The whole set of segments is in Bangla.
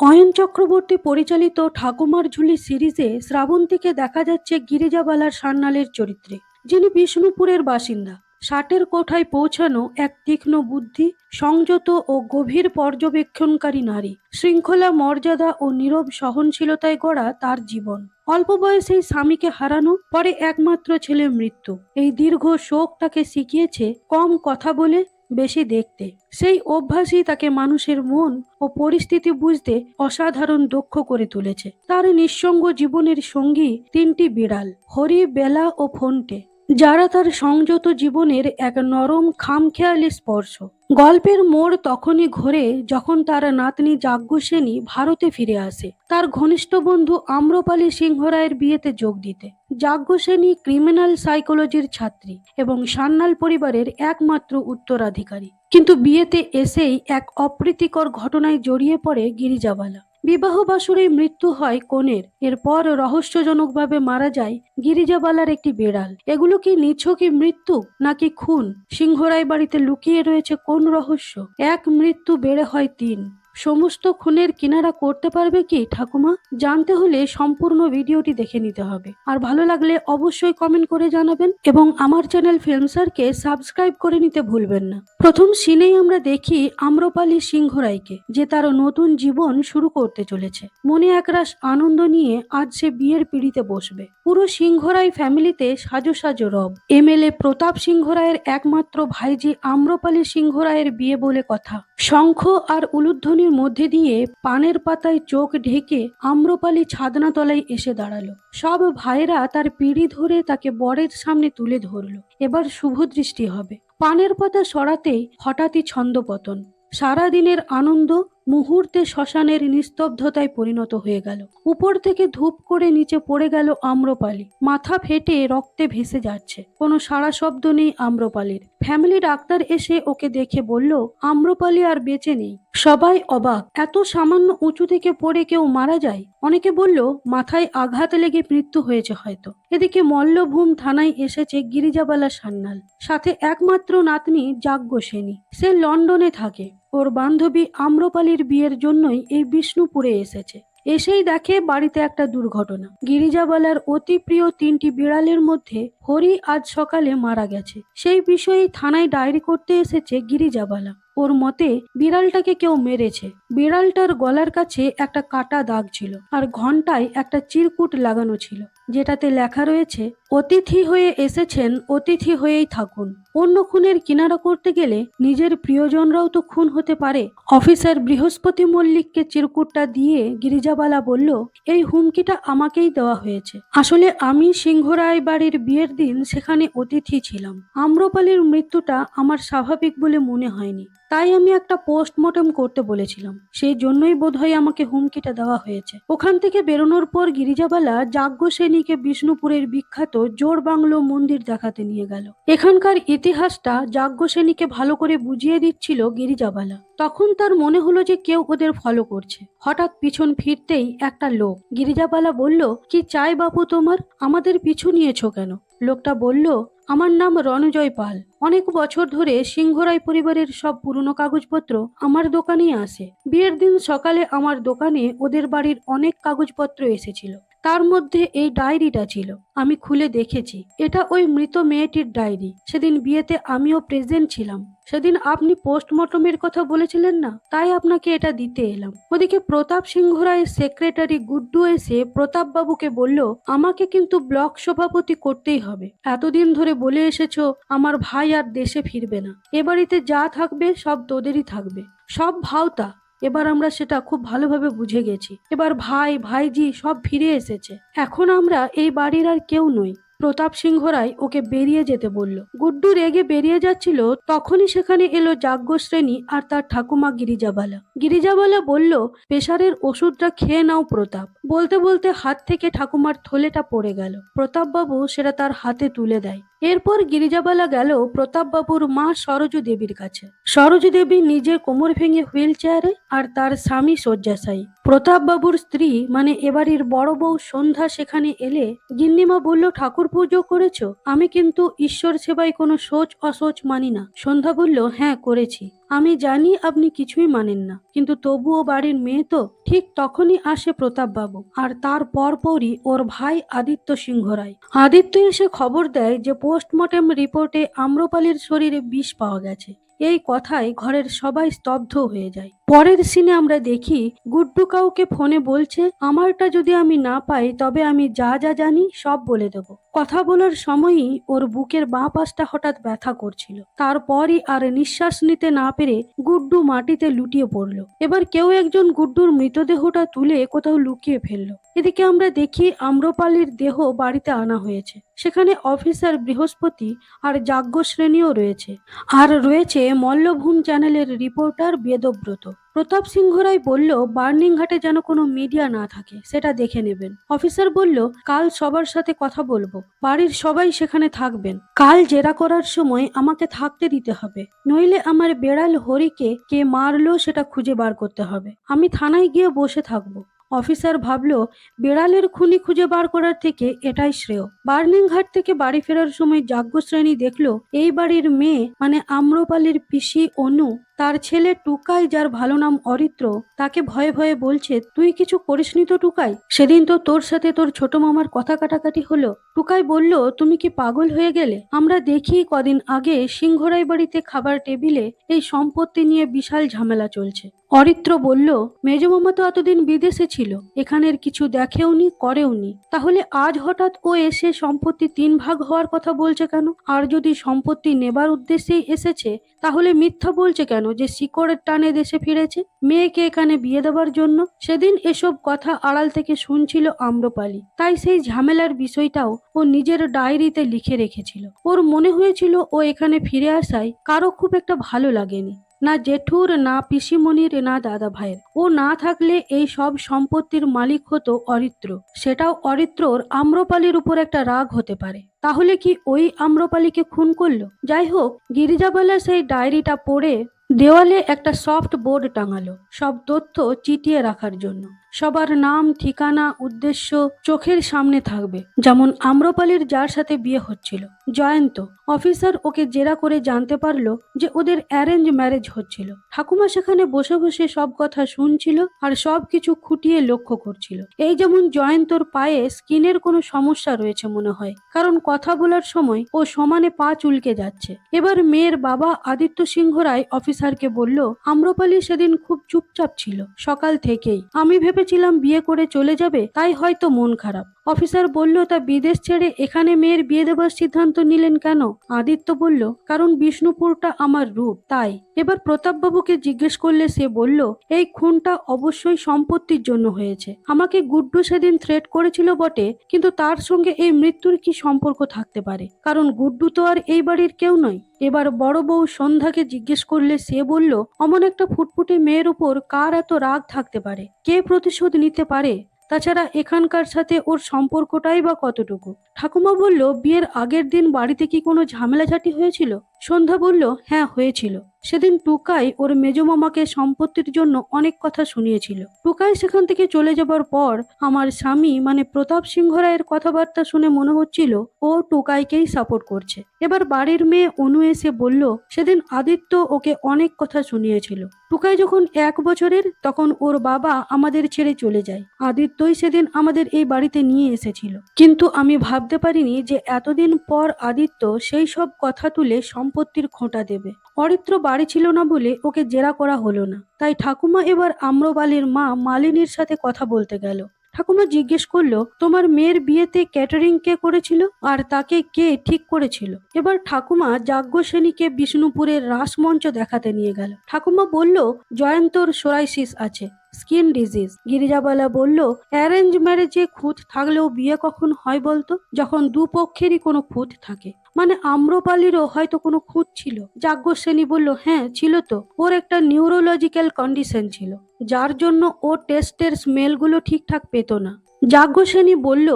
অয়ন চক্রবর্তী পরিচালিত ঠাকুমার ঝুলি সিরিজে শ্রাবন্তীকে দেখা যাচ্ছে গিরিজাবালার সান্যালের চরিত্রে, যিনি বিষ্ণুপুরের বাসিন্দা। ষাটের কোঠায় পৌঁছানো এক তীক্ষ্ণ বুদ্ধি, সংযত ও গভীর পর্যবেক্ষণকারী নারী। শৃঙ্খলা, মর্যাদা ও নীরব সহনশীলতায় গড়া তার জীবন। অল্প বয়সেই স্বামীকে হারানো, পরে একমাত্র ছেলে মৃত্যু, এই দীর্ঘ শোক তাকে শিখিয়েছে কম কথা বলে বেশি দেখতে। সেই অভ্যাসই তাকে মানুষের মন ও পরিস্থিতি বুঝতে অসাধারণ দক্ষ করে তুলেছে। তার নিঃসঙ্গ জীবনের সঙ্গী তিনটি বিড়াল, হরি, বেলা ও ফন্টে, যারা তার সংযত জীবনের এক নরম খামখেয়ালি স্পর্শ। গল্পের মোড় তখনই ঘোরে যখন তার নাতনি যাজ্ঞসেনী ভারতে ফিরে আসে, তার ঘনিষ্ঠ বন্ধু আম্রপালি সিংহ রায়ের বিয়েতে যোগ দিতে। যাজ্ঞসেনী ক্রিমিনাল সাইকোলজির ছাত্রী এবং সান্যাল পরিবারের একমাত্র উত্তরাধিকারী, কিন্তু বিয়েতে এসেই এক অপ্রীতিকর ঘটনায় জড়িয়ে পড়ে গিরিজাবালা। বিবাহ বাসরেই মৃত্যু হয় কনের, এরপর রহস্যজনকভাবে মারা যায় গিরিজাবালার একটি বেড়াল। এগুলো কি নিছকই মৃত্যু নাকি খুন? সিংহরায় বাড়িতে লুকিয়ে রয়েছে কোন রহস্য? এক মৃত্যু বেড়ে হয় তিন, সমস্ত খুনের কিনারা করতে পারবে কি ঠাকুমা? জানতে হলে সম্পূর্ণ ভিডিওটি দেখে নিতে হবে। আর ভালো লাগলে অবশ্যই কমেন্ট করে জানাবেন এবং আমার চ্যানেল ফিল্মসারকে সাবস্ক্রাইব করে নিতে ভুলবেন না। প্রথম সিনেই আমরা দেখি আম্রপালি সিংহ রায়কে, যে তার নতুন জীবন শুরু করতে চলেছে। মনে একরাশ আনন্দ নিয়ে আজ সে বিয়ের পিঁড়িতে বসবে। পুরো সিংহ রায় ফ্যামিলিতে সাজো সাজো রব। এমএলএ প্রতাপ সিংহ রায়ের একমাত্র ভাইজি আম্রপালি সিংহ রায়ের বিয়ে বলে কথা। শঙ্খ আর উলুধ্বনির মধ্যে দিয়ে পানের পাতায় চোখ ঢেকে আম্রপালি ছাদনা তলায় এসে দাঁড়ালো। সব ভাইরা তার পিঁড়ি ধরে তাকে বরের সামনে তুলে ধরল। এবার শুভ দৃষ্টি হবে। পানের পাতা সরাতেই হঠাৎই ছন্দপতন। সারাদিনের আনন্দ মুহূর্তে শ্মশানের নিস্তব্ধতায় পরিণত হয়ে গেল। উপর থেকে ধূপ করে নিচে পড়ে গেল আম্রপালি, মাথা ফেটে রক্তে ভেসে যাচ্ছে। কোনো সাড়া শব্দ নেই আম্রপালির। ফ্যামিলি ডাক্তার এসে ওকে দেখে বলল আম্রপালি আর বেঁচে নেই। সবাই অবাক, এত সামান্য উঁচু থেকে পড়ে কেউ মারা যায়? অনেকে বলল মাথায় আঘাত লেগে মৃত্যু হয়েছে হয়তো। এদিকে মল্লভূম থানায় এসেছে গিরিজাবালা সান্যাল, সাথে একমাত্র নাতনি যাজ্ঞসেনী। সে লন্ডনে থাকে, ওর বান্ধবী আম্রপালির বিয়ের জন্যই এই বিষ্ণুপুরে এসেছে। এসেই দেখে বাড়িতে একটা দুর্ঘটনা। গিরিজাবালার অতি প্রিয় তিনটি বিড়ালের মধ্যে হরি আজ সকালে মারা গেছে। সেই বিষয়ে থানায় ডায়েরি করতে এসেছে গিরিজাবালা। ওর মতে বিড়ালটাকে কেউ মেরেছে। বিড়ালটার গলার কাছে একটা কাটা দাগ ছিল আর ঘন্টায় একটা চিরকুট লাগানো ছিল, যেটাতে লেখা রয়েছে অতিথি হয়ে এসেছেন, অতিথি হয়েই থাকুন। অন্য খুনের কিনারা করতে গেলে নিজের প্রিয়জনরাও তো খুন হতে পারে। অফিসার বৃহস্পতি মল্লিককে চিরকুটটা দিয়ে গিরিজাবালা বলল, এই হুমকিটা আমাকেই দেওয়া হয়েছে। আসলে আমি সিংহরায় বাড়ির বিয়ের দিন সেখানে অতিথি ছিলাম। আম্রপালির মৃত্যুটা আমার স্বাভাবিক বলে মনে হয়নি, তাই আমি একটা পোস্টমর্টম করতে বলেছিলাম। সেই জন্যই বোধহয় আমাকে হুমকিটা দেওয়া হয়েছে। ওখান থেকে বেরোনোর পর গিরিজাবালা যাজ্ঞসেনীকে বিষ্ণুপুরের বিখ্যাত জোড় বাংলো মন্দির দেখাতে নিয়ে গেল। এখানকার ইতিহাসটা যাজ্ঞসেনীকে ভালো করে বুঝিয়ে দিচ্ছিল গিরিজাবালা। তখন তার মনে হলো যে কেউ ওদের ফলো করছে। হঠাৎ পিছন ফিরতেই একটা লোক। গিরিজাবালা বলল, কি চাই বাপু তোমার? আমাদের পিছু নিয়েছো কেন? লোকটা বলল, আমার নাম রণজয় পাল। অনেক বছর ধরে সিংহরায় পরিবারের সব পুরনো কাগজপত্র আমার দোকানেই আসে। বিয়ের দিন সকালে আমার দোকানে ওদের বাড়ির অনেক কাগজপত্র এসেছিল, তার মধ্যে এই ডায়েরিটা ছিল। আমি খুলে দেখেছি, এটা ওই মৃত মেয়েটির ডায়েরি। সেদিন বিয়েতে আমিও প্রেজেন্ট ছিলাম। সেদিন আপনি পোস্টমর্টমের কথা বলেছিলেন না, তাই আপনাকে এটা দিতে এলাম। ওদিকে প্রতাপ সিংহ রায়ের সেক্রেটারি গুড্ডু এসে প্রতাপ বাবুকে বলল, আমাকে কিন্তু ব্লক সভাপতি করতেই হবে। এতদিন ধরে বলে এসেছো আমার ভাই আর দেশে ফিরবে না, এ বাড়িতে যা থাকবে সব তোদেরই থাকবে। সব ভাওতা। এবার আমরা সেটা খুব ভালোভাবে বুঝে গেছি। এবার ভাই ভাইজি সব ফিরে এসেছে। এখন আমরা এই বাড়ির আর কেউ নই। প্রতাপ সিংহ রায় ওকে বেরিয়ে যেতে বলল। গুড্ডু রেগে বেরিয়ে যাচ্ছিল, তখনই সেখানে এলো যাজ্ঞশ্রেণী আর তার ঠাকুমা গিরিজাবালা। গিরিজাবালা বলল, প্রেসারের ওষুধটা খেয়ে নাও প্রতাপ। বলতে বলতে হাত থেকে ঠাকুমার থলেটা পড়ে গেল। প্রতাপ বাবু সেটা তার হাতে তুলে দেয়। এরপর গিরিজাবালা গেল প্রতাপ বাবুর মা সরোজ দেবীর কাছে। সরোজ দেবী নিজে কোমর ভেঙে হুইল চেয়ারে আর তার স্বামী শয্যাশায়ী। প্রতাপবাবুর স্ত্রী মানে এবাড়ির বড় বউ সন্ধ্যা সেখানে এলে গিন্নিমা বলল, ঠাকুর পুজো করেছো? আমি কিন্তু ঈশ্বর সেবায় কোনো সোচ অসোচ মানি না। সন্ধ্যা বলল, হ্যাঁ করেছি। আমি জানি আপনি কিছুই মানেন না, কিন্তু তবুও বাড়ির মেয়ে তো। ঠিক তখনই আসে প্রতাপবাবু, আর তার পরপরই ওর ভাই আদিত্য সিংহ রায়। আদিত্য এসে খবর দেয় যে পোস্টমর্টেম রিপোর্টে আম্রপালির শরীরে বিষ পাওয়া গেছে। এই কথায় ঘরের সবাই স্তব্ধ হয়ে যায়। পরের সিনে আমরা দেখি গুড্ডু কাউকে ফোনে বলছে, আমারটা যদি আমি না পাই তবে আমি যা যা জানি সব বলে দেব। কথা বলার সময়ই ওর বুকের বাঁ পাশটা হঠাৎ ব্যথা করছিল। তারপরই আর নিঃশ্বাস নিতে না পেরে গুড্ডু মাটিতে লুটিয়ে পড়ল। এবার কেউ একজন গুড্ডুর মৃতদেহটা তুলে কোথাও লুকিয়ে ফেললো। এদিকে আমরা দেখি আম্রপালির দেহ বাড়িতে আনা হয়েছে। সেখানে অফিসার বৃহস্পতি আর যাজ্ঞ শ্রেণীও রয়েছে, আর রয়েছে মল্লভূম চ্যানেলের রিপোর্টার বেদব্রত। প্রতাপ সিংহ রায় বলল, বার্নিং ঘাটে যেন কোনো মিডিয়া না থাকে, সেটা দেখে নেবেন। অফিসার বলল, কাল সবার সাথে কথা বলবো, বাড়ির সবাই সেখানে থাকবেন। কাল জেরা করার সময় আমাকে থাকতে দিতে হবে, নইলে আমার বেড়াল হরিকে কে মারলো সেটা খুঁজে বার করতে হবে। আমি থানায় গিয়ে বসে থাকবো। অফিসার ভাবল, বেড়ালের খুনি খুঁজে বার করার থেকে এটাই শ্রেয়। বার্নিং ঘাট থেকে বাড়ি ফেরার সময় যাজ্ঞ শ্রেণী দেখলো এই বাড়ির মেয়ে মানে আম্রপালির পিসি অনু তার ছেলে টুকাই, যার ভালো নাম অরিত্র, তাকে ভয়ে ভয়ে বলছে, তুই কিছু করিসনি তো টুকাই? সেদিন তো তোর সাথে তোর ছোট মামার কথা কাটাকাটি হলো। টুকাই বলল, তুমি কি পাগল হয়ে গেলে? আমরা দেখি কদিন আগে সিংহরাই বাড়িতে খাবার টেবিলে এই সম্পত্তি নিয়ে বিশাল ঝামেলা চলছে। অরিত্র বলল, মেজমামা তো এতদিন বিদেশে ছিল, এখানের কিছু দেখেওনি করেওনি, তাহলে আজ হঠাৎ ও এসে সম্পত্তি 3 ভাগ হওয়ার কথা বলছে কেন? আর যদি সম্পত্তি নেবার উদ্দেশ্যেই এসেছে তাহলে মিথ্যা বলছে কেন যে শিকড়ের টানে দেশে ফিরেছে মেয়েকে এখানে বিয়ে দেবার জন্য? সেদিন এসব কথা আড়াল থেকে শুনছিল আম্রপালি, তাই সেই ঝামেলার বিষয়টাও ও নিজের ডায়েরিতে লিখে রেখেছিল। ওর মনে হয়েছিল ও এখানে ফিরে আসায় কারো খুব একটা ভালো লাগেনি, না জেঠুর, না পিসিমণির, না দাদা ভাইয়ের। ও না থাকলে এই সব সম্পত্তির মালিক হতো অরিত্র, সেটাও অরিত্রর আম্রপালির উপর একটা রাগ হতে পারে। তাহলে কি ওই আম্রপালিকে খুন করলো? যাই হোক, গিরিজাবালা সেই ডায়েরিটা পড়ে দেওয়ালে একটা সফট বোর্ড টাঙালো, সব তথ্য চিটিয়ে রাখার জন্য। সবার নাম, ঠিকানা, উদ্দেশ্য চোখের সামনে থাকবে। যেমন আম্রপালির যার সাথে বিয়ে হচ্ছিল, জয়ন্ত। অফিসার ওকে জেরা করে জানতে পারলো যে ওদের অ্যারেঞ্জ ম্যারেজ হচ্ছিল। ঠাকুমা সেখানে বসে বসে সব কথা শুনছিল আর সব কিছু খুঁটিয়ে লক্ষ্য করছিল। এই যেমন জয়ন্তর পায়ে স্কিনের কোনো সমস্যা রয়েছে মনে হয়, কারণ কথা বলার সময় ও সমানে পা চুলকে যাচ্ছে। এবার মেয়ের বাবা আদিত্য সিংহ রায় অফিসারকে বলল, আম্রপালি সেদিন খুব চুপচাপ ছিল সকাল থেকেই। আমি ভেবেছিলাম বিয়ে করে চলে যাবে, তাই হয়তো মন খারাপ। অফিসার বলল, তা বিদেশ ছেড়ে এখানে মেয়ের বিয়ে দেবার সিদ্ধান্ত নিলেন কেন? আদিত্য বলল, কারণ বিষ্ণুপুরটা আমার রুট, তাই। এবার প্রতাপবাবুকে জিজ্ঞেস করলে সে বলল, এই খুনটা অবশ্যই সম্পত্তির জন্য হয়েছে। আমাকে গুড্ডু সেদিন থ্রেট করেছিল বটে, কিন্তু তার সঙ্গে এই মৃত্যুর কি সম্পর্ক থাকতে পারে? কারণ গুড্ডু তো আর এই বাড়ির কেউ নয়। এবার বড় বউ সন্ধ্যাকে জিজ্ঞেস করলে সে বলল, অমন একটা ফুটফুটে মেয়ের উপর কার এত রাগ থাকতে পারে? কে প্রতিশোধ নিতে পারে? তাছাড়া এখানকার সাথে ওর সম্পর্কটাই বা কতটুকু? ঠাকুমা বলল, বিয়ের আগের দিন বাড়িতে কি কোনো ঝামেলাঝাটি হয়েছিল? সন্ধ্যা বলল, হ্যাঁ হয়েছিল। সেদিন টুকাই ওর মেজমামাকে সম্পত্তির জন্য অনেক কথা শুনিয়েছিল। টুকাই সেখান থেকে চলে যাবার পর আমার স্বামী মানে প্রতাপ সিংহ রায়ের কথাবার্তা শুনে মনে হচ্ছিল ও টুকাইকেই সাপোর্ট করছে। এবার বাড়ির মেয়ে অনু এসে বলল, সেদিন আদিত্য ওকে অনেক কথা শুনিয়েছিল। টুকাই যখন 1 বছরের তখন ওর বাবা আমাদের ছেড়ে চলে যায়। আদিত্যই সেদিন আমাদের এই বাড়িতে নিয়ে এসেছিল, কিন্তু আমি ভাবতে পারিনি যে এতদিন পর আদিত্য সেই সব কথা তুলে সম্পত্তির খোঁটা দেবে। অরিত্র বাড়ি ছিল না বলে ওকে জেরা করা হলো না, তাই ঠাকুমা এবার আম্রবালির মা মালিনীর সাথে কথা বলতে গেল। ঠাকুমা জিজ্ঞেস করলো, তোমার মেয়ের বিয়েতে ক্যাটারিং কে করেছিল আর তাকে কে ঠিক করেছিল? এবার ঠাকুমা যাজ্ঞ সেনীকে বিষ্ণুপুরের রাসমঞ্চ দেখাতে নিয়ে গেল। ঠাকুমা বলল, জয়ন্তর সোরাইসিস আছে, স্কিন ডিজিজ। গিরিজাবালা বলল, অ্যারেঞ্জ ম্যারেজে খুঁত থাকলেও বিয়ে কখন হয় বলতো? যখন দুপক্ষেরই কোনো খুঁত থাকে। মানে আম্রপালিরও হয়তো কোনো খুঁত ছিল। যাজ্ঞ সেনী বলল, হ্যাঁ ছিল তো, ওর একটা নিউরোলজিক্যাল কন্ডিশন ছিল, যার জন্য ও টেস্টের স্মেলগুলো ঠিকঠাক পেত না। যাজ্ঞসেনী বলল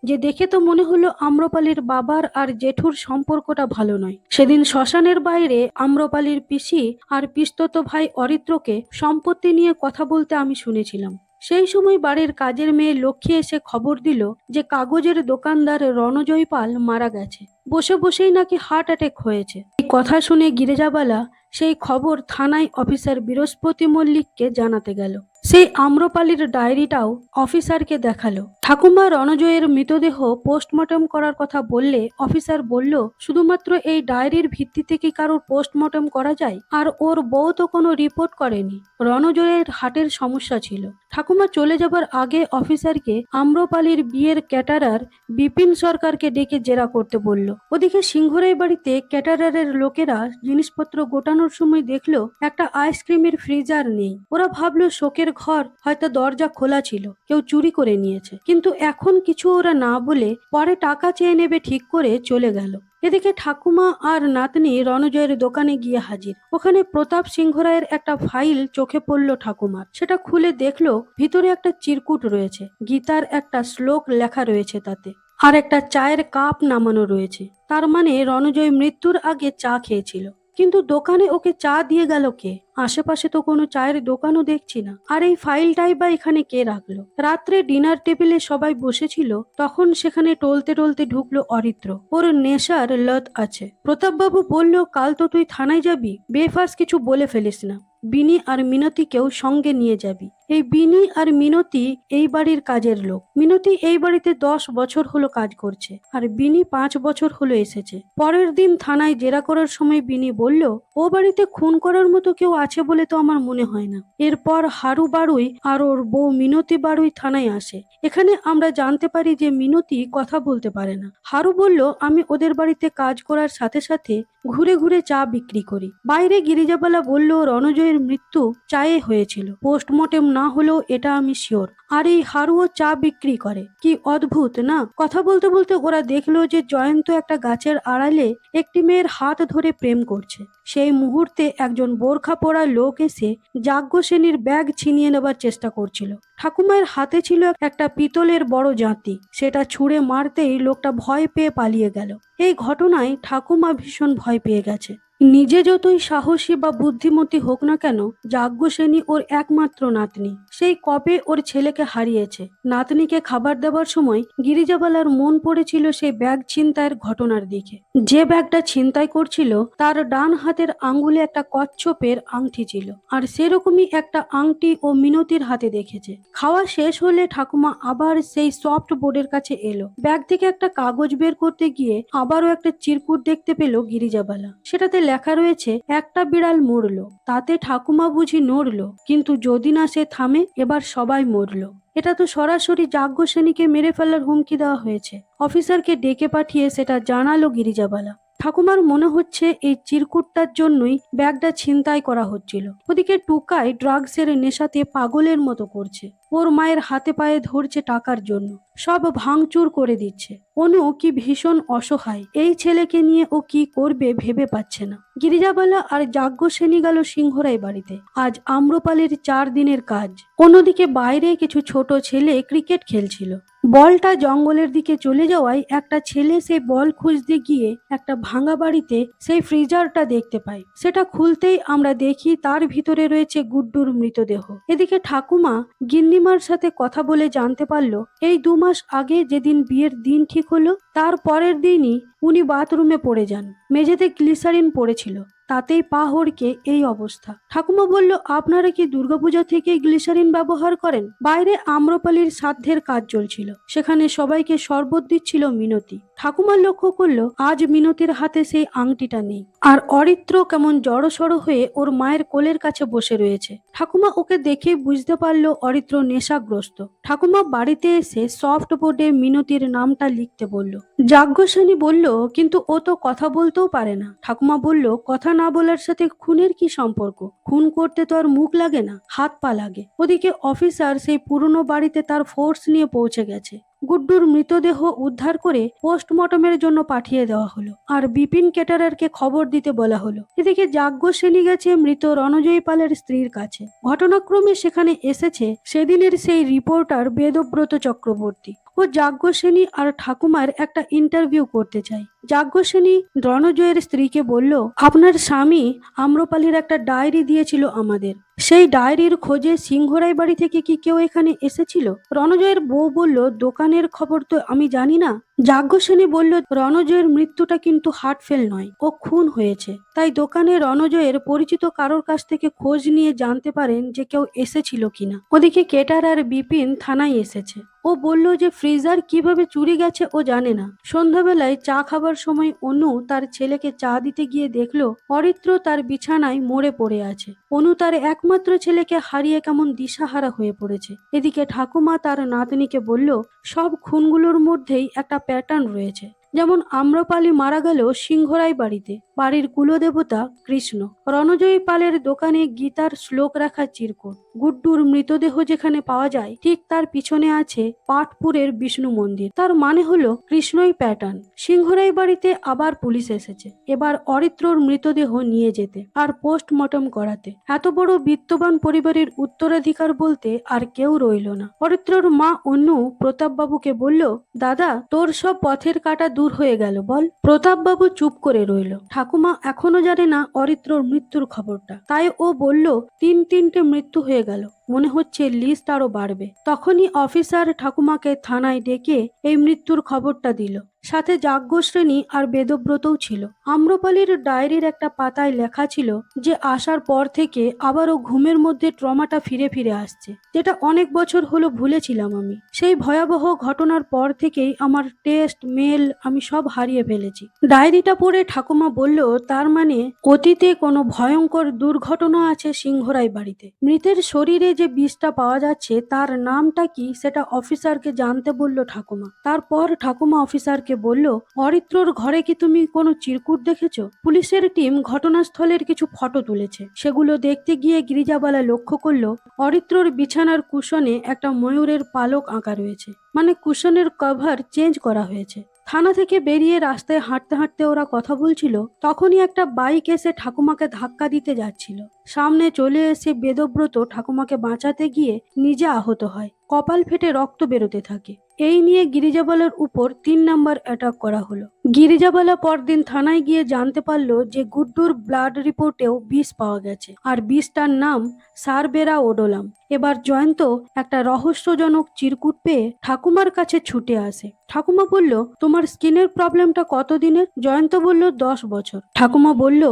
যে দেখে তো মনে হলো আম্রপালির বাবার আর জেঠুর সম্পর্কটা ভালো নয়। সেদিন শ্মশানের বাইরে আম্রপালির পিসি আর পিস্তত ভাই অরিত্রকে সম্পত্তি নিয়ে কথা বলতে আমি শুনেছিলাম। সেই সময় বাড়ির কাজের মেয়ে লক্ষ্মী এসে খবর দিল যে কাগজের দোকানদার রণজয় পাল মারা গেছে, বসে বসেই নাকি হার্ট অ্যাটাক হয়েছে। এই কথা শুনে গিরিজাবালা সেই খবর থানায় অফিসার বৃহস্পতি মল্লিককে জানাতে গেল। সেই আম্রপালির ডায়েরিটাও অফিসারকে দেখালো। ঠাকুমা রণজয়ের মৃতদেহ পোস্টমর্টম করার কথা বললে অফিসার বলল, শুধুমাত্র এই ডায়েরির ভিত্তিতে কি কারোর পোস্টমর্টম করা যায়? আর ওর বউ তো কোনো রিপোর্ট করেনি। রণজয়ের হার্টের সমস্যা ছিল। ঠাকুমা চলে যাবার আগে অফিসারকে আম্রপালির বিয়ের ক্যাটারার বিপিন সরকারকে ডেকে জেরা করতে বলল। ওদিকে সিংহরাই বাড়িতে ক্যাটারারের লোকেরা জিনিসপত্র গোটানোর সময় দেখলো একটা আইসক্রিমের ফ্রিজার নেই। ওরা ভাবলো শোকের ঘর হয়তো দরজা খোলা ছিল, কেউ চুরি করে নিয়েছে। কিন্তু এখন কিছু ওরা না বলে পরে টাকা চেয়ে নেবে ঠিক করে চলে গেল। এদিকে ঠাকুমা আর নাতনি রণজয়ের দোকানে গিয়ে হাজির। ওখানে প্রতাপ সিংহ রায়ের একটা ফাইল চোখে পড়ল ঠাকুমার। সেটা খুলে দেখলো ভিতরে একটা চিরকুট রয়েছে, গীতার একটা শ্লোক লেখা রয়েছে তাতে, আর একটা চায়ের কাপ নামানো রয়েছে। তার মানে রণজয় মৃত্যুর আগে চা খেয়েছিল। কিন্তু দোকানে ওকে চা দিয়ে গেল কে? আশেপাশে তো কোনো চায়ের দোকানও দেখছি না। আর এই ফাইলটাই বা এখানে কে রাখলো? রাত্রে ডিনার টেবিলে সবাই বসেছিল, তখন সেখানে টলতে টলতে ঢুকলো অরিত্র। ওর নেশার লত আছে। প্রতাপবাবু বলল, কাল তো তুই থানায় যাবি, বেফাস কিছু বলে ফেলিস না। বিনি আর মিনতিকেও সঙ্গে নিয়ে যাবি। এই বিনি আর মিনতি এই বাড়ির কাজের লোক। মিনতি এই বাড়িতে 10 বছর হলো কাজ করছে, আর বিনি 5 বছর হলো এসেছে। পরের দিন থানায় জেরা করার সময় বিনি বলল, ও বাড়িতে খুন করার মতো কেউ আছে বলে তো আমার মনে হয় না। এরপর হারু বাড়ুই আর ওর বউ মিনতি বাড়ুই থানায় আসে। এখানে আমরা জানতে পারি যে মিনতি কথা বলতে পারে না। হারু বলল, আমি ওদের বাড়িতে কাজ করার সাথে সাথে ঘুরে ঘুরে চা বিক্রি করি। বাইরে গিরিজাবালা বলল, রণজয়ের মৃত্যু চায়ে হয়েছিল, পোস্টমর্টেম না হলেও এটা আমি শিওর। আর এই হারুও চা বিক্রি করে। কি অদ্ভুত না? কথা বলতে বলতে ওরা দেখলো যে জয়ন্ত একটা গাছের আড়ালে একটি মেয়ের হাত ধরে প্রেম করছে। সেই মুহূর্তে একজন বোরখা পরা লোক এসে যাজ্ঞসেনীর ব্যাগ ছিনিয়ে নেবার চেষ্টা করছিল। ঠাকুমার হাতে ছিল একটা পিতলের বড় জাঁতি। সেটা ছুঁড়ে মারতেই লোকটা ভয় পেয়ে পালিয়ে গেল। এই ঘটনায় ঠাকুমা ভীষণ ভয় পেয়ে গেছে। নিজে যতই সাহসী বা বুদ্ধিমতী হোক না কেন, যাজ্ঞসেনী ওর একমাত্র নাতনি। সেই কবে ওর ছেলেকে হারিয়েছে। নাতনিকে খাবার দেওয়ার সময় গিরিজাবালার মন পড়েছিল সেই ব্যাগ ছিনতাইয়ের ঘটনার দিকে। যে ব্যাগটা ছিনতাই করছিল তার ডান হাতের আঙ্গুলে একটা কচ্ছপের আংটি ছিল, আর সেরকমই একটা আংটি ও মিনতির হাতে দেখেছে। খাওয়া শেষ হলে ঠাকুমা আবার সেই সফট বোর্ডের কাছে এলো। ব্যাগ থেকে একটা কাগজ বের করতে গিয়ে আবারও একটা চিরকুট দেখতে পেল গিরিজাবালা। সেটাতে লেখা রয়েছে, একটা বিড়াল মরলো, তাতে ঠাকুমা বুঝি নড়লো, কিন্তু যদি না সে থামে এবার সবাই মরলো। এটা তো সরাসরি যাজ্ঞসেনীকে মেরে ফেলার হুমকি দেওয়া হয়েছে। অফিসারকে ডেকে পাঠিয়ে সেটা জানালো গিরিজাবালা। ঠাকুমার মনে হচ্ছে এই চিরকুটটার জন্যই ব্যাগটা ছিনতাই করা হচ্ছিল। ওদিকে টুকাই ড্রাগসের নেশাতে পাগলের মতো করছে। ওর মায়ের হাতে পায়ে ধরছে টাকার জন্য, সব ভাঙচুর করে দিচ্ছে। অনু কি ভীষণ অসহায়। এই ছেলেকে নিয়ে ও কি করবে ভেবে পাচ্ছে না। গিরিজাবালা আর যাজ্ঞসেনী গেল সিংহরাই বাড়িতে। আজ আম্রপালির 4 দিনের কাজ। অন্যদিকে বাইরে কিছু ছোট ছেলে ক্রিকেট খেলছিল। বলটা জঙ্গলের দিকে চলে যাওয়ায় একটা ছেলে সেই বল খুঁজতে গিয়ে একটা ভাঙা বাড়িতে সেই ফ্রিজারটা দেখতে পাই। সেটা খুলতেই আমরা দেখি তার ভিতরে রয়েছে গুড্ডুর মৃতদেহ। এদিকে ঠাকুমা গিন্নিমার সাথে কথা বলে জানতে পারলো এই 2 মাস আগে যেদিন বিয়ের দিন ঠিক হলো তার পরের দিনই উনি বাথরুমে পড়ে যান। মেঝেতে গ্লিসারিন পড়েছিল, তাতেই পা হড়কে এই অবস্থা। ঠাকুমা বলল, আপনারা কি দুর্গাপূজা থেকে গ্লিসারিন ব্যবহার করেন? বাইরে আম্রপালির শ্রাদ্ধের কাজ চলছিল, সেখানে সবাইকে শরবত দিচ্ছিল মিনতি। ঠাকুমা লক্ষ্য করলো আজ মিনতির হাতে সেই আংটিটা নেই, আর অরিত্র কেমন জড়সড় হয়ে ওর মায়ের কোলের কাছে বসে রয়েছে। ঠাকুমা ওকে দেখে বুঝতে পারলো অরিত্র নেশাগ্রস্ত। ঠাকুমা বাড়িতে এসে সফট বোর্ডে মিনতির নামটা লিখতে বলল। যাজ্ঞসেনী বলল, কিন্তু ও তো কথা বলতেও পারে না। ঠাকুমা বলল, কথা না বলার সাথে খুনের কি সম্পর্ক? খুন করতে তো আর মুখ লাগে না, হাত পা লাগে। ওদিকে অফিসার সেই পুরনো বাড়িতে তার ফোর্স নিয়ে পৌঁছে গেছে। গুড্ডুর মৃতদেহ উদ্ধার করে পোস্টমর্টমের জন্য পাঠিয়ে দেওয়া হলো আর বিপিন কেটারারকে খবর দিতে বলা হলো। এদিকে যাজ্ঞসেনী গেছে মৃত রণজয়ী পালের স্ত্রীর কাছে। ঘটনাক্রমে সেখানে এসেছে সেদিনের সেই রিপোর্টার বেদব্রত চক্রবর্তী। ও যাজ্ঞসেনী আর ঠাকুমার একটা ইন্টারভিউ করতে চাই। যাজ্ঞসেনী রণজয়ের স্ত্রীকে বলল, আপনার স্বামী আম্রপালির একটা ডায়েরি দিয়েছিল আমাদের, সেই ডায়েরির খোঁজে সিংহরাই বাড়ি থেকে কি কেউ এখানে এসেছিল? রণজয়ের বউ বলল, দোকানের খবর তো আমি জানি না। যাজ্ঞসেনী বলল, রণজয়ের মৃত্যুটা কিন্তু হার্টফেল নয়, ও খুন হয়েছে। তাই দোকানে রণজয়ের পরিচিত কারোর কাছ থেকে খোঁজ নিয়ে জানতে পারেন যে কেউ এসেছিল কিনা। ওদিকে কেটার আর বিপিন থানায় এসেছে। ও বলল যে ফ্রিজার কিভাবে চুরি গেছে ও জানে না। সন্ধ্যাবেলায় চা খাবার সময় অনু তার ছেলেকে চা দিতে গিয়ে দেখলো অরিত্র তার বিছানায় মরে পড়ে আছে। অনু তার একমাত্র ছেলেকে হারিয়ে কেমন দিশাহারা হয়ে পড়েছে। এদিকে ঠাকুমা তার নাতনিকে বলল, সব খুনগুলোর মধ্যেই একটা প্যাটার্ন রয়েছে। যেমন আম্রপালি মারা গেল সিংহরাই বাড়িতে, বাড়ির কুলদেবতা কৃষ্ণ। রণজয়ী পালের দোকানে গীতার শ্লোক রাখা চিরকুট। গুড্ডুর মৃতদেহ যেখানে পাওয়া যায় ঠিক তার পিছনে আছে পাটপুরের বিষ্ণু মন্দির। তার মানে হলো কৃষ্ণই প্যাটার্ন। সিংহরাই বাড়িতে আবার পুলিশ এসেছে, এবার অরিত্রর মৃতদেহ নিয়ে যেতে আর পোস্টমর্টম করাতে। এত বড় বিত্তবান পরিবারের উত্তরাধিকার বলতে আর কেউ রইল না। অরিত্রর মা অনু প্রতাপবাবুকে বলল, দাদা তোর সব পথের কাটা দূর হয়ে গেল বল। প্রতাপবাবু চুপ করে রইল। ঠাকুমা এখনো জানে না অরিত্রর মৃত্যুর খবরটা, তাই ও বলল, তিনটে মৃত্যু হয়ে গেল, মনে হচ্ছে লিস্ট আরো বাড়বে। তখনই অফিসার ঠাকুমাকে থানায় ডেকে এই মৃত্যুর খবরটা দিল। সাথে যাজ্ঞশ্রেণী আর বেদব্রতও ছিল। আম্রপালির ডায়েরির একটা পাতায় লেখা ছিল যে আসার পর থেকে আবারও ঘুমের মধ্যে ট্রমাটা ফিরে ফিরে আসছে, যেটা অনেক বছর হলো ভুলেছিলাম আমি। সেই ভয়াবহ ঘটনার পর থেকেই আমার টেস্ট মেল আমি সব হারিয়ে ফেলেছি। ডায়েরিটা পড়ে ঠাকুমা বলল, তার মানে অতীতে কোনো ভয়ঙ্কর দুর্ঘটনা আছে সিংহরাই বাড়িতে। মৃতের শরীরে যে বিষটা পাওয়া যাচ্ছে তার নামটা কি সেটা অফিসারকে জানতে বলল ঠাকুমা। তারপর ঠাকুমা অফিসারকে বলল, অরিত্রর ঘরে কি তুমি কোনো চিরকুট দেখেছো? পুলিশের টিম ঘটনাস্থলের কিছু ফটো তুলেছে। সেগুলো দেখতে গিয়ে গিরিজাবালা লক্ষ্য করলো অরিত্রর বিছানার কুশনে একটা ময়ূরের পালক আঁকা রয়েছে, মানে কুশনের কভার চেঞ্জ করা হয়েছে। থানা থেকে বেরিয়ে রাস্তায় হাঁটতে হাঁটতে ওরা কথা বলছিল, তখনই একটা বাইক এসে ঠাকুমাকে ধাক্কা দিতে যাচ্ছিল। সামনে চলে এসে বেদব্রত ঠাকুমাকে বাঁচাতে গিয়ে নিজে আহত হয়, কপাল ফেটে রক্ত বেরোতে থাকে। এই নিয়ে গিরিজাবালার উপর 3 নাম্বার অ্যাটাক করা হলো। গিরিজাবালা পরদিন থানায় গিয়ে জানতে পারলো যে গুড্ডুর ব্লাড রিপোর্টেও বিষ পাওয়া গেছে, আর বিষটার নাম সারবেরা ওডোলাম। এবার জয়ন্ত একটা রহস্যজনক চিরকুট পেয়ে ঠাকুমার কাছে ছুটে আসে। ঠাকুমা বলল, তোমার স্কিনের প্রবলেমটা কতদিনের? জয়ন্ত বলল, 10 বছর। ঠাকুমা বলল,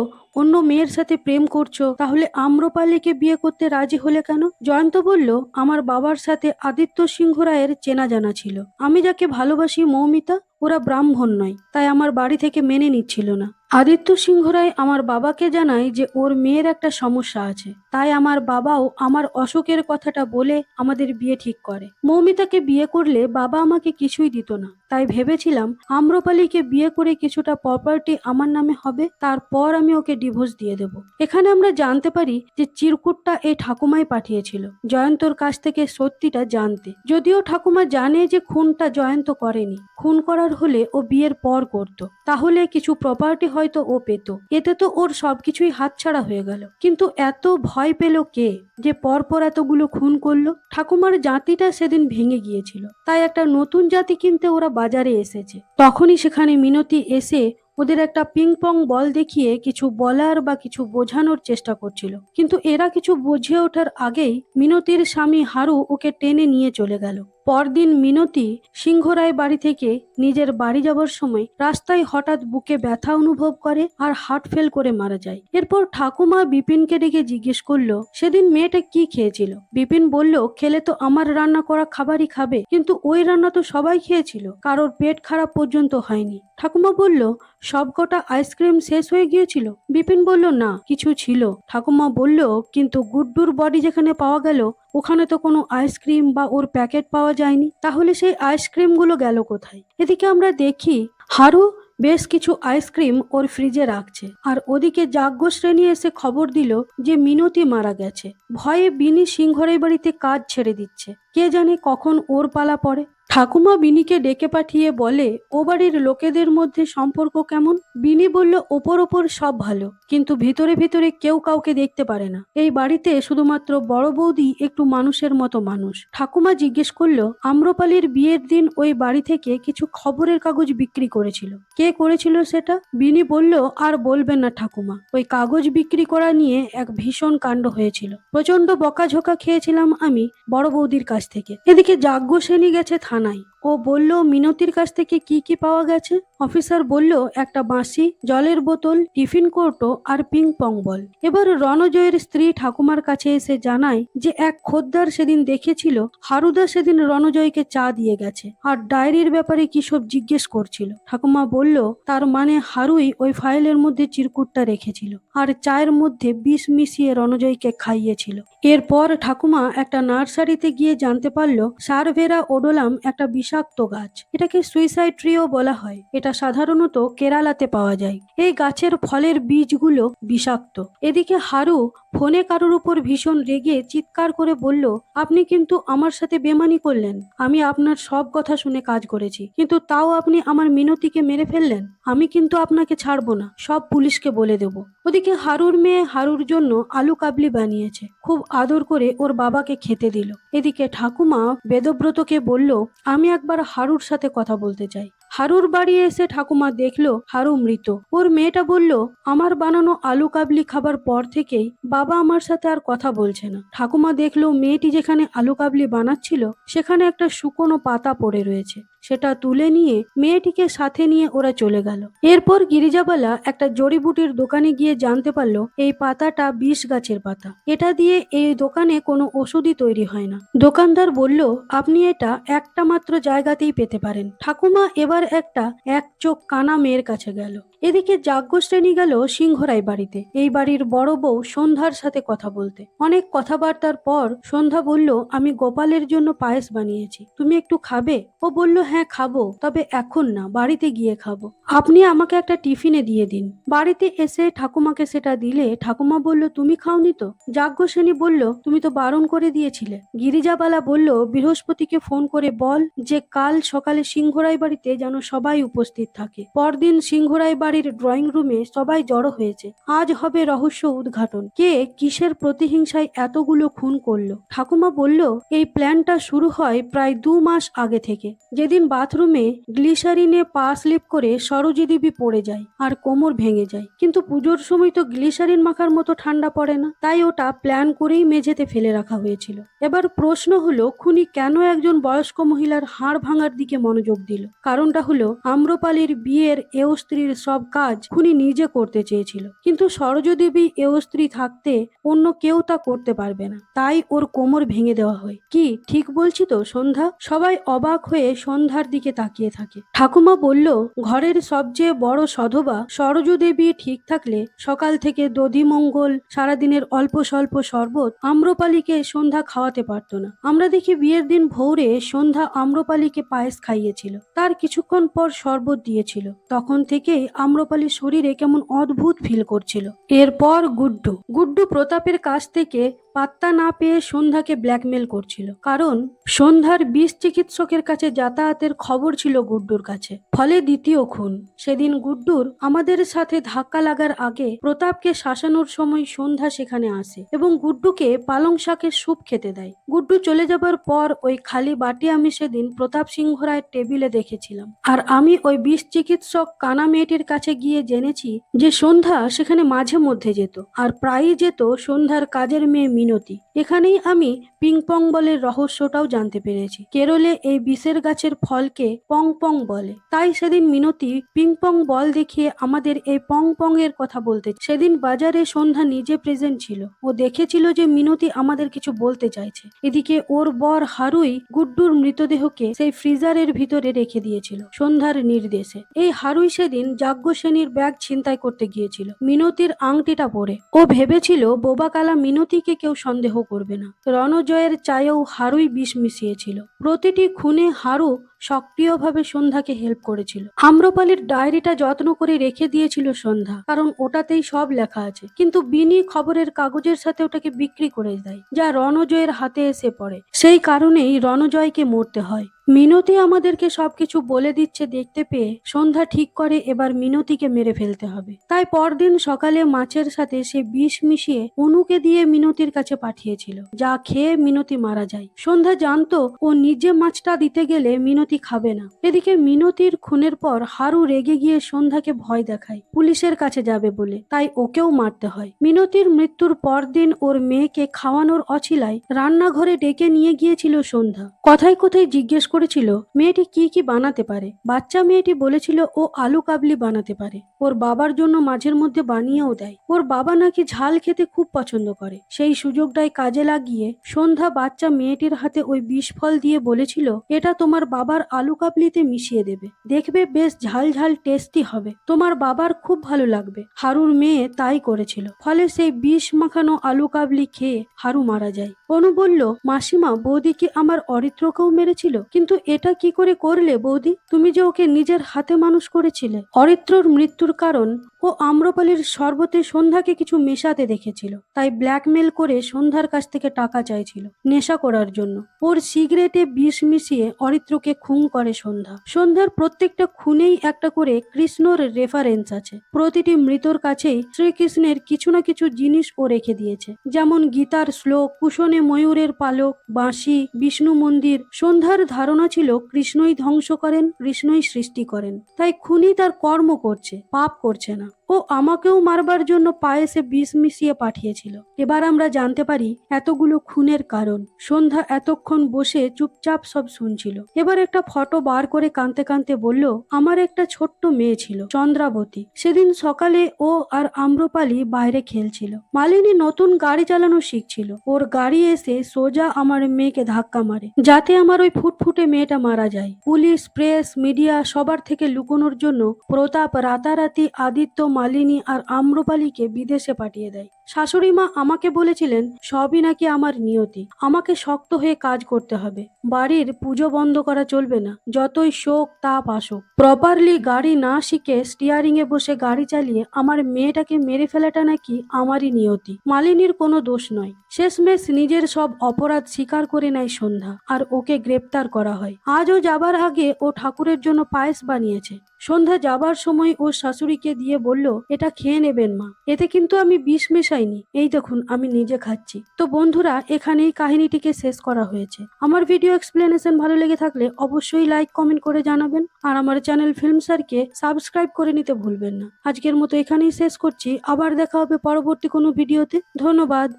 অন্য মেয়ের সাথে প্রেম করছো, তাহলে আম্রপালিকে বিয়ে করতে রাজি হলে কেন? জয়ন্ত বলল, আমার বাবার সাথে আদিত্য সিংহ রায়ের চেনা জানা ছিল। আমি যাকে ভালোবাসি মৌমিতা, ওরা ব্রাহ্মণ নয়, তাই আমার বাড়ি থেকে মেনে নিচ্ছিল না। আদিত্য সিংহ রায় আমার বাবাকে জানায় যে ওর মেয়ের একটা সমস্যা আছে, তাই আমার বাবাও আমার অসুখের কথাটা বলে আমাদের বিয়ে ঠিক করে। মৌমিতাকে বিয়ে করলে বাবা আমাকে কিছুই দিত না, তাই ভেবেছিলাম আম্রপালিকে বিয়ে করে কিছুটা প্রপার্টি আমার নামে হবে, তারপর আমি ওকে ডিভোর্স দিয়ে দেব। এখানে আমরা জানতে পারি যে চিরকুটটা এই ঠাকুমাই পাঠিয়েছিল জয়ন্তর কাছ থেকে সত্যিটা জানতে। যদিও ঠাকুমা জানে যে খুনটা জয়ন্ত করেনি, খুন করার হলে ও বিয়ের পর করত, তাহলে কিছু প্রপার্টি হয়তো ও পেত। এতে তো ওর সবকিছুই হাতছাড়া হয়ে গেল। কিন্তু এত ভয় পেল কে যে পরপর এতগুলো খুন করলো? ঠাকুমার জাতিটা সেদিন ভেঙে গিয়েছিল, তাই একটা নতুন জাতি কিনতে ওরা বাজারে এসেছে। তখনই সেখানে মিনতি এসে ওদের একটা পিং পং বল দেখিয়ে কিছু বলার বা কিছু বোঝানোর চেষ্টা করছিল, কিন্তু এরা কিছু বুঝে ওঠার আগেই মিনতির স্বামী হারু ওকে টেনে নিয়ে চলে গেল। পরদিন মিনতি সিংহরায় বাড়ি থেকে নিজের বাড়ি যাবার সময় রাস্তায় হঠাৎ বুকে ব্যথা অনুভব করে আর হার্ট ফেল করে মারা যায়। এরপর ঠাকুমা বিপিনকে ডেকে জিজ্ঞেস করলো, সেদিন মেয়েটা কি খেয়েছিল? বিপিন বলল, খেলে তো আমার রান্না করা খাবারই খাবে, কিন্তু ওই রান্না তো সবাই খেয়েছিল, কারোর পেট খারাপ পর্যন্ত হয়নি। ঠাকুমা বলল, সবকটা আইসক্রিম শেষ হয়ে গিয়েছিল? বিপিন বলল, না, কিছু ছিল। ঠাকুমা বলল, কিন্তু গুড্ডুর বডি যেখানে পাওয়া গেল ওখানে তো কোনো আইসক্রিম বা ওর প্যাকেট পাওয়া যায়নি, তাহলে সেই আইসক্রিমগুলো গেল কোথায়? এদিকে আমরা দেখি হারু বেশ কিছু আইসক্রিম ওর ফ্রিজে রাখছে, আর ওদিকে যাজ্ঞশ্রেণী এসে খবর দিল যে মিনতি মারা গেছে। ভয়ে বিনি সিংহরাই বাড়িতে কাজ ছেড়ে দিচ্ছে, কে জানে কখন ওর পালা পড়ে। ঠাকুমা বিনিকে ডেকে পাঠিয়ে বলে ও বাড়ির লোকেদের মধ্যে সম্পর্ক কেমন। বিনি বলল ওপর ওপর সব ভালো, কিন্তু ভিতরে ভিতরে কেউ কাউকে দেখতে পারে না। এই বাড়িতে শুধুমাত্র বড় বৌদি একটু মানুষের মতো মানুষ। ঠাকুমা জিজ্ঞেস করলো আম্রপালির বিয়ের দিন ওই বাড়ি থেকে কিছু খবরের কাগজ বিক্রি করেছিল, কে করেছিল সেটা? বিনি বলল আর বলবেন না ঠাকুমা, ওই কাগজ বিক্রি করা নিয়ে এক ভীষণ কাণ্ড হয়েছিল। প্রচন্ড বকাঝোকা খেয়েছিলাম আমি বড় বৌদির কাছ থেকে। এদিকে যাজ্ঞসেনী গেছে থানায়। ও বলল মিনতির কাছ থেকে কি কি পাওয়া গেছে। অফিসার বলল একটা বাঁশি, জলের বোতল, টিফিন কৌটো আর পিং পং বল। এবার রণজয়ের স্ত্রী ঠাকুমার কাছে এসে জানায় যে এক খদ্দের সেদিন দেখেছিল হারুদা সেদিন রণজয়কে চা দিয়ে গেছে আর ডায়েরির ব্যাপারে কি সব জিজ্ঞেস করছিল। ঠাকুমা বলল তার মানে হারুই ওই ফাইলের মধ্যে চিরকুটটা রেখেছিল আর চায়ের মধ্যে বিষ মিশিয়ে রণজয়কে খাইয়েছিল। এরপর ঠাকুমা একটা নার্সারিতে গিয়ে জানতে পারলো সারভেরা ওডোলাম একটা বিষাক্ত গাছ। এটাকে সুইসাইড ট্রিও বলা হয়। এটা সাধারণত কেরালাতে পাওয়া যায়। এই গাছের ফলের বীজগুলো বিষাক্ত। এদিকে হারু ফোনে কারোর উপর ভীষণ রেগে চিৎকার করে বলল আপনি কিন্তু আমার সাথে বেমানি করলেন। আমি আপনার সব কথা শুনে কাজ করেছি, কিন্তু তাও আপনি আমার মিনতিকে মেরে ফেললেন। আমি কিন্তু আপনাকে ছাড়বো না, সব পুলিশকে বলে দেব। ওদিকে হারুর মেয়ে হারুর জন্য আলু কাবলি বানিয়েছে, খুব আদর করে ওর বাবাকে খেতে দিল। এদিকে ঠাকুমা বেদব্রতকে বলল আমি একবার হারুর সাথে কথা বলতে চাই। হারুর বাড়ি এসে ঠাকুমা দেখলো হারু মৃত। ওর মেয়েটা বলল আমার বানানো আলু কাবলি খাবার পর থেকেই বাবা আমার সাথে আর কথা বলছে না। ঠাকুমা দেখলো মেয়েটি যেখানে আলু কাবলি বানাচ্ছিল সেখানে একটা শুকনো পাতা পড়ে রয়েছে। সেটা তুলে নিয়ে মেয়েটিকে সাথে নিয়ে ওরা চলে গেল। এরপর গিরিজাবালা একটা জড়িবুটির দোকানে গিয়ে জানতে পারলো এই পাতাটা বিষ গাছের পাতা। এটা দিয়ে এই দোকানে কোনো ওষুধই তৈরি হয় না। দোকানদার বলল আপনি এটা একটা মাত্র জায়গাতেই পেতে পারেন। ঠাকুমা এবার একটা এক চোখ কানা মেয়ের কাছে গেল। এদিকে যাজ্ঞশ্রেণী গেল সিংহরাই বাড়িতে, এই বাড়ির বড় বউ সন্ধ্যার সাথে কথা বলতে। অনেক কথাবার্তার পর সন্ধ্যা বলল আমি গোপালের জন্য পায়েস বানিয়েছি, তুমি একটু খাবে? ও বলল হ্যাঁ খাবো, তবে এখন না, বাড়িতে গিয়ে খাবো। আপনি আমাকে একটা টিফিনে দিয়ে দিন। বাড়িতে এসে ঠাকুমাকে সেটা দিলে ঠাকুমা বলল তুমি খাওনি তো? যাজ্ঞসেনী বলল তুমি তো বারণ করে দিয়েছিলে। গিরিজাবালা বলল বৃহস্পতিকে ফোন করে বল যে কাল সকালে সিংহরাই বাড়িতে যেন সবাই উপস্থিত থাকে। পরদিন সিংহরাই বাড়ির ড্রয়িং রুমে সবাই জড়ো হয়েছে। আজ হবে রহস্য উদ্ঘাটন, কে কিসের প্রতিহিংসায় এতগুলো খুন করলো। ঠাকুমা বলল এই প্ল্যানটা শুরু হয় প্রায় 2 মাস আগে থেকে, যেদিন বাথরুমে গ্লিসারিনে পা স্লিপ করে সরোজি দেবী পড়ে যায় আর কোমর ভেঙে যায়। কিন্তু পুজোর সময় তো গ্লিসারিন মাখার মতো ঠান্ডা পড়ে না, তাই ওটা প্ল্যান করেই মেঝেতে ফেলে রাখা হয়েছিল। এবার প্রশ্ন হলো খুনি কেন একজন বয়স্ক মহিলার হাড় ভাঙার দিকে মনোযোগ দিল? কারণটা হলো আম্রপালির বিয়ের এও স্ত্রীর সব কাজ খুনি নিজে করতে চেয়েছিল, কিন্তু সরোজি দেবী এও স্ত্রী থাকতে অন্য কেউ তা করতে পারবে না, তাই ওর কোমর ভেঙে দেওয়া হয়। কি ঠিক বলছি তো সন্ধ্যা? সবাই অবাক হয়ে সন্ধ্যার দিকে তাকিয়ে থাকে। ঠাকুমা বলল ঘরের সবচেয়ে বড় সধবা সরোজ দেবী ঠিক থাকলে সকাল থেকে দধিমঙ্গল, সারাদিনের অল্প স্বল্প শরবত আম্রপালিকে সন্ধ্যা খাওয়াতে পারতো না। আমরা দেখি বিয়ের দিন ভোরে সন্ধ্যা আম্রপালিকে পায়েস খাইয়েছিল, তার কিছুক্ষণ পর শরবত দিয়েছিল। তখন থেকেই আম্রপালির শরীরে কেমন অদ্ভুত ফিল করছিল। এরপর গুড্ডু গুড্ডু প্রতাপের কাছ থেকে পাত্তা না পেয়ে সন্ধ্যাকে ব্ল্যাকমেল করছিল, কারণ সন্ধ্যার বিষ চিকিৎসকের কাছে যাতায়াতের খবর ছিল গুড্ডুর কাছে। ফলে দ্বিতীয় খুন। সেদিন গুড্ডুর আমাদের সাথে ধাক্কা লাগার আগে প্রতাপকে শাসানোর সময় সন্ধ্যা সেখানে আসে এবং গুড্ডুকে পালং শাকের স্যুপ খেতে দেয়। গুড্ডু চলে যাবার পর ওই খালি বাটি আমি সেদিন প্রতাপ সিংহ রায়ের টেবিলে দেখেছিলাম, আর আমি ওই বিষ চিকিৎসক কানা মেয়েটির কাছে গিয়ে জেনেছি যে সন্ধ্যা সেখানে মাঝে মধ্যে যেত, আর প্রায়ই যেত সন্ধ্যার কাজের মেয়ে মিনতি। এখানেই আমি পিং পং বলের রহস্যটাও জানতে পেরেছি। কেরলে এই বিষের গাছের ফলকে পং পং বলে, তাই সেদিন মিনতি পিং পং বল দেখিয়ে আমাদের এই পং পং এর কথা বলতে। সেদিন বাজারে সন্ধ্যা নিজে প্রেজেন্ট ছিল, ও দেখেছিল যে মিনতি আমাদের কিছু বলতে চাইছে। এদিকে ওর বর হারুই গুড্ডুর মৃতদেহকে সেই ফ্রিজারের ভিতরে রেখে দিয়েছিল সন্ধ্যার নির্দেশে। এই হারুই সেদিন যাজ্ঞসেনীর ব্যাগ ছিনতাই করতে গিয়েছিল মিনতির আংটিটা পরে। ও ভেবেছিল বোবাকালা মিনতিকে কেউ সন্দেহ করবে না। রণজয়ের চায়েও হারুই বিষ মিশিয়েছিল। প্রতিটি খুনে হারু সক্রিয়ভাবে সন্ধ্যাকে হেল্প করেছিল। আম্রপালির ডায়েরিটা যত্ন করে রেখে দিয়েছিল সন্ধ্যা, কারণ ওটাতেই সব লেখা আছে। কিন্তু বিনি খবরের কাগজের সাথে ওটাকে বিক্রি করে দেয়, যা রণজয়ের হাতে এসে পড়ে। সেই কারণেই রণজয়কে মরতে হয়। মিনতি আমাদেরকে সবকিছু বলে দিচ্ছে দেখতে পেয়ে সন্ধ্যা ঠিক করে এবার মিনতিকে মেরে ফেলতে হবে। তাই পরদিন সকালে মাছের সাথে সে বিষ মিশিয়ে অনুকে দিয়ে মিনতির কাছে পাঠিয়েছিল, যা খেয়ে মিনতি মারা যায়। সন্ধ্যা জানতো ও নিজে মাছটা দিতে গেলে মিনতি খাবে না। এদিকে মিনতির খুনের পর হারু রেগে গিয়ে সন্ধ্যাকে ভয় দেখায় পুলিশের কাছে যাবে বলে, তাই ওকেও মারতে হয়। মিনতির মৃত্যুর পরদিন ওর মেয়েকে খাওয়ানোর অছিলায় রান্নাঘরে ডেকে নিয়ে গিয়েছিল সন্ধ্যা। কথায় কথায় জিজ্ঞেস করেছিল মেয়েটি কি কি বানাতে পারে। বাচ্চা মেয়েটি বলেছিল ও আলু কাবলি বানাতে পারে, ওর বাবার জন্য মাঝের মধ্যে বানিয়েও দেয়। ওর বাবা নাকি ঝাল খেতে খুব পছন্দ করে। সেই সুযোগটাই কাজে লাগিয়ে সন্ধ্যা বাচ্চা মেয়েটির হাতে ওই বিষ ফল দিয়ে বলেছিল এটা তোমার বাবার আলু কাবলিতে মিশিয়ে দেবে, দেখবে বেশ ঝাল ঝাল টেস্টি হবে, তোমার বাবার খুব ভালো লাগবে। হারুর মেয়ে তাই করেছিল, ফলে সেই বিষ মাখানো আলু কাবলি খেয়ে হারু মারা যায়। অনু বলল, মাসিমা, বৌদি কি আমার অরিত্রকেও মেরেছিল? কিন্তু এটা কি করে করলে বৌদি? তুমি যে ওকে নিজের হাতে মানুষ করেছিলে। অরিত্রর মৃত্যুর কারণ ও আম্রপালির শরবতে সন্ধ্যাকে কিছু মেশাতে দেখেছিল, তাই ব্ল্যাকমেল করে সন্ধ্যার কাছ থেকে টাকা চাইছিল নেশা করার জন্য। ওর সিগারেটে বিষ মিশিয়ে অরিত্রকে খুন করে সন্ধ্যা। সন্ধ্যার প্রত্যেকটা খুনেই একটা করে কৃষ্ণর রেফারেন্স আছে। প্রতিটি মৃতর কাছেই শ্রীকৃষ্ণের কিছু না কিছু জিনিস ও রেখে দিয়েছে, যেমন গীতার শ্লোক, কুশনে ময়ূরের পালক, বাঁশি, বিষ্ণু মন্দির। সন্ধ্যার ধারণা ছিল কৃষ্ণই ধ্বংস করেন, কৃষ্ণই সৃষ্টি করেন, তাই খুনি তার কর্ম করছে, পাপ করছে না। ও আমাকেও মারবার জন্য পায়েসে বিষ মিশিয়ে পাঠিয়েছিল। এবার আমরা জানতে পারি এতগুলো খুনের কারণ। সন্ধ্যা এতক্ষণ বসে চুপচাপ সব শুনছিল। এবার একটা ফটো বার করে কাঁদতে কাঁদতে বলল, আমার একটা ছোট্ট মেয়ে ছিল, চন্দ্রাবতী। সেদিন সকালে ও আর আম্রপালি বাইরে খেলছিল। মালিনী নতুন গাড়ি চালানো শিখছিল। ওর গাড়ি এসে সোজা আমার মেয়েকে ধাক্কা মারে, যাতে আমার ওই ফুটফুটে মেয়েটা মারা যায়। পুলিশ, প্রেস, মিডিয়া সবার থেকে লুকোনোর জন্য প্রতাপ রাতারাতি আদিত্য, মালিনী আর আম্রপালিকে বিদেশে পাঠিয়ে দেয়। শাশুড়ি মা আমাকে বলেছিলেন সবই নাকি আমার নিয়তি, আমাকে শক্ত হয়ে কাজ করতে হবে, বাড়ির পুজো বন্ধ করা চলবে না, যতই শোক তাপ আসুক। প্রপারলি গাড়ি না শিখে স্টিয়ারিং এ বসে গাড়ি চালিয়ে আমার মেয়েটাকে মেরে ফেলাটা নাকি আমারই নিয়তি, মালিনীর কোনো দোষ নয়। শেষমেশ নিজের সব অপরাধ স্বীকার করে নেয় সন্ধ্যা, আর ওকে গ্রেপ্তার করা হয়। আজও যাবার আগে ও ঠাকুরের জন্য পায়েস বানিয়েছে। সন্ধ্যা যাবার সময় ওর শাশুড়িকে দিয়ে বলল, এটা খেয়ে নেবেন মা, এতে কিন্তু আমি বিষ মেশাইনি, এই দেখুন আমি নিজে খাচ্ছি। তো বন্ধুরা, এখানেই কাহিনীটিকে শেষ করা হয়েছে। আমার ভিডিও এক্সপ্লেনেশন ভালো লেগে থাকলে অবশ্যই লাইক কমেন্ট করে জানাবেন, আর আমার চ্যানেল ফিল্মসারকে সাবস্ক্রাইব করে নিতে ভুলবেন না। আজকের মতো এখানেই শেষ করছি, আবার দেখা হবে পরবর্তী কোনো ভিডিওতে। ধন্যবাদ।